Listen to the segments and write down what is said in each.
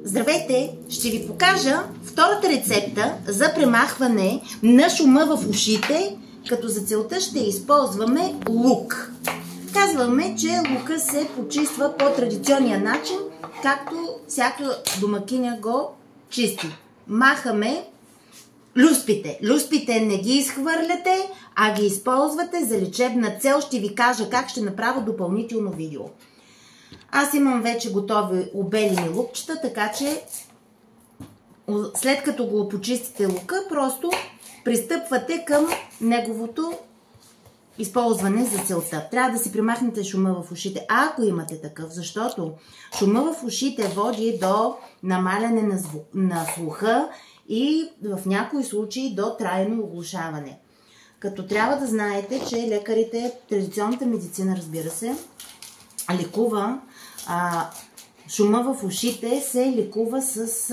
Здравейте! Ще ви покажа втората рецепта за премахване на шума в ушите, като за целта ще използваме лук. Казваме, че лука се почиства по традиционния начин, както всяка домакиня го чисти. Махаме люспите. Люспите не ги изхвърляте, а ги използвате за лечебна цел. Ще ви кажа как ще направя допълнително видео. Аз имам вече готови обелени лукчета, така че след като го почистите лука, просто пристъпвате към неговото използване за целта. Трябва да си премахнете шума в ушите, ако имате такъв, защото шума в ушите води до намаляне на слуха и в някои случаи до трайно оглушаване. Като трябва да знаете, че лекарите, традиционната медицина, разбира се, лекува шума в ушите, се лекува с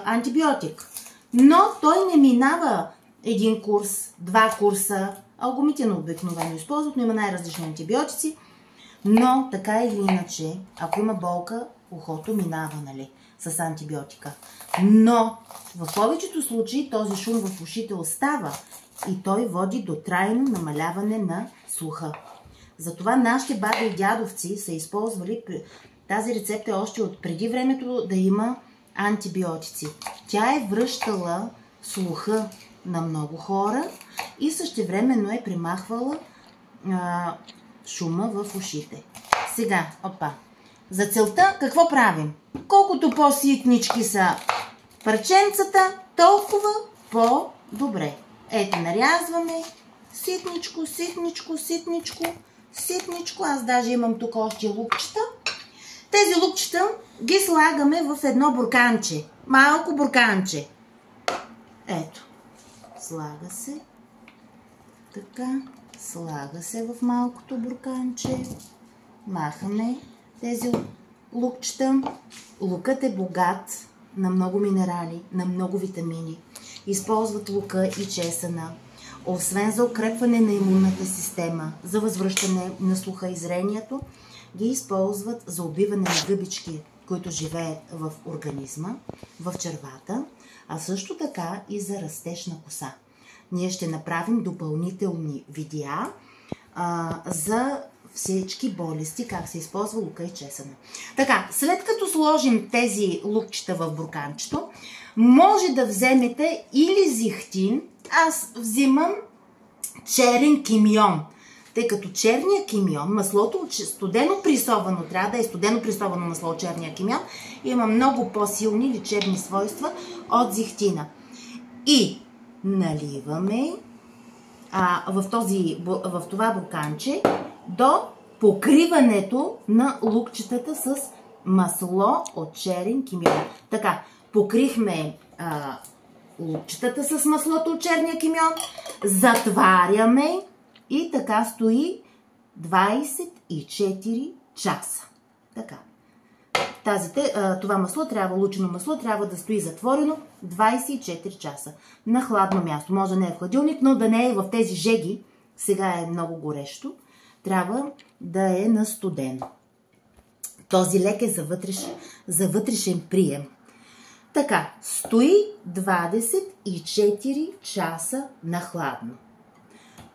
антибиотик. Но той не минава един курс, два курса. Алгомитина обикновено използват, но има най-различни антибиотици. Но така или иначе, ако има болка, ухото минава, нали, с антибиотика. Но в повечето случаи този шум в ушите остава и той води до трайно намаляване на слуха. Затова нашите баби и дядовци са използвали тази рецепта още от преди времето да има антибиотици. Тя е връщала слуха на много хора и същевременно е примахвала шума в ушите. Сега, за целта какво правим? Колкото по-ситнички са парченцата, толкова по-добре. Ето, нарязваме ситничко, ситничко, ситничко, ситничко. Аз даже имам тук още лукчета. Тези лукчета ги слагаме в едно бурканче. Малко бурканче. Ето. Слага се. Така. Слага се в малкото бурканче. Махаме тези лукчета. Лукът е богат на много минерали, на много витамини. Използват лука и чесъна. Освен за укрепване на имунната система, за възвръщане на слуха и зрението, ги използват за убиване на гъбички, които живеят в организма, в червата, а също така и за растеж на коса. Ние ще направим допълнителни видеа за всички болести, как се използва лука и чесъна. Така, след като сложим тези лукчета в бурканчето, може да вземете или зехтин. Аз взимам черен кимион, тъй като черния кимион, маслото студено пресовано, трябва да е студено пресовано масло от черния кимион, има много по-силни лечебни свойства от зехтина. И наливаме в това бурканче до покриването на лукчетата с масло от черен кимион. Така, покрихме лукчетата с маслото от черния кимион, затваряме и така стои 24 часа. Така. Това масло, лучено масло, трябва да стои затворено 24 часа на хладно място. Може да не е в хладилник, но да не е в тези жеги. Сега е много горещо. Трябва да е на студено. Този лек е за вътрешен прием. Така, стои 24 часа на хладно.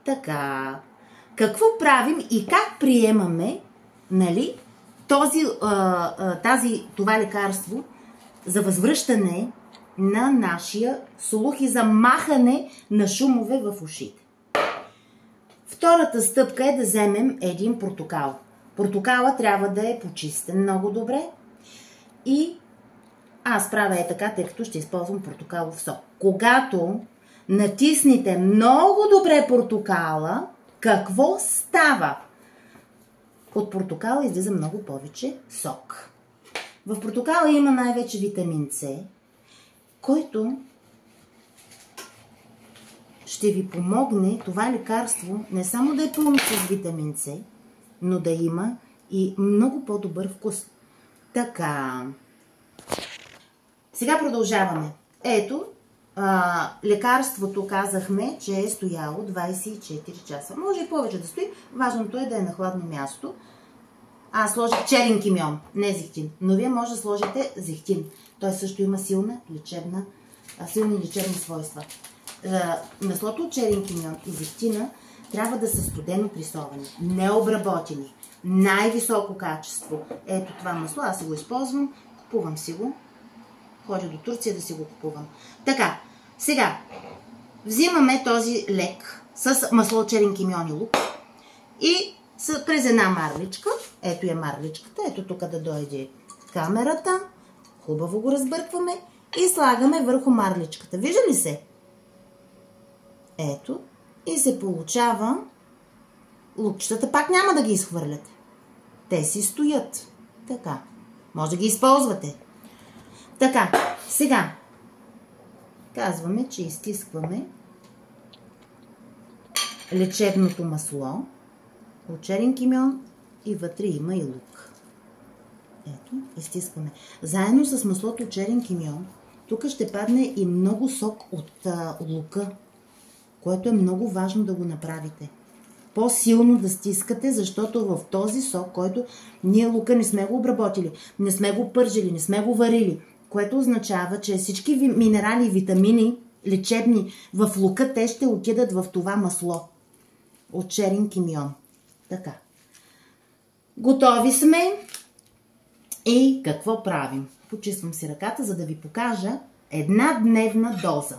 Така, какво правим и как приемаме, нали, това лекарство за възвръщане на нашия слух и за махане на шумове в ушите? Втората стъпка е да вземем един портокал. Портокала трябва да е почистен много добре и аз правя така, тъй като ще използвам портокалов сок. Когато натиснете много добре портокала, какво става? От портокала излиза много повече сок. В портокала има най-вече витамин С, който ще ви помогне това лекарство не само да е пълно с витамин С, но да има и много по-добър вкус. Така. Сега продължаваме. Ето, лекарството казахме, че е стояло 24 часа. Може и повече да стои. Важното е да е на хладно място. Аз сложих черен кимьон, не зехтин. Но вие може да сложите зехтин. Той също има силни лечебни свойства. Маслото от черен кимьон и зехтина трябва да са студено пресовани, необработени, най-високо качество. Ето това масло, аз си го използвам, купувам си го. Ходя до Турция да си го купувам. Така, сега взимаме този лек с масло от черен кимьон и лук и през една марличка, ето е марличката, ето тук да дойде камерата, хубаво го разбъркваме и слагаме върху марличката. Вижда ли се? Ето, и се получава, лукчетата пак няма да ги изхвърляте. Те си стоят. Така, може да ги използвате. Така, сега казваме, че изтискваме лечебното масло от черен кимьон и вътре има и лук. Ето, изтискваме. Заедно с маслото от черен кимьон, тук ще падне и много сок от лука, което е много важно да го направите. По-силно да стискате, защото в този сок, който ние лука не сме го обработили, не сме го пържили, не сме го варили, което означава, че всички минерали и витамини лечебни в лука, те ще отидат в това масло от черен кимьон. Така. Готови сме. И какво правим? Почиствам си ръката, за да ви покажа една дневна доза.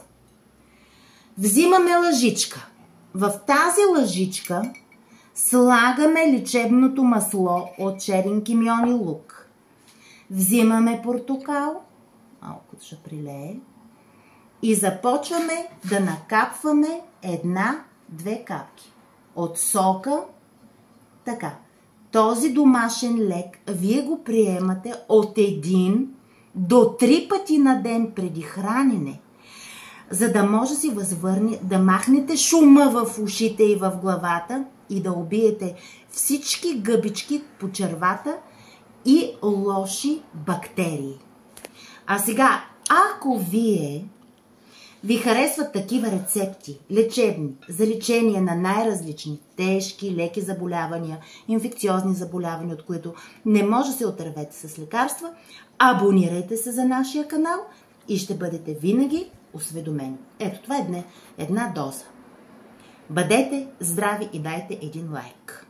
Взимаме лъжичка. В тази лъжичка слагаме лечебното масло от черен кимьон и лук. Взимаме портокал, малко ще прилее, и започваме да накапваме една-две капки от сока. Така, този домашен лек вие го приемате от 1 до 3 пъти на ден преди хранене, за да може да си възвърне, да махнете шума в ушите и в главата и да убиете всички гъбички по червата и лоши бактерии. А сега, ако ви харесват такива рецепти, лечебни, за лечение на най-различни тежки, леки заболявания, инфекциозни заболявания, от които не може да се отървете с лекарства, абонирайте се за нашия канал и ще бъдете винаги осведомени. Ето, това е една доза. Бъдете здрави и дайте един лайк.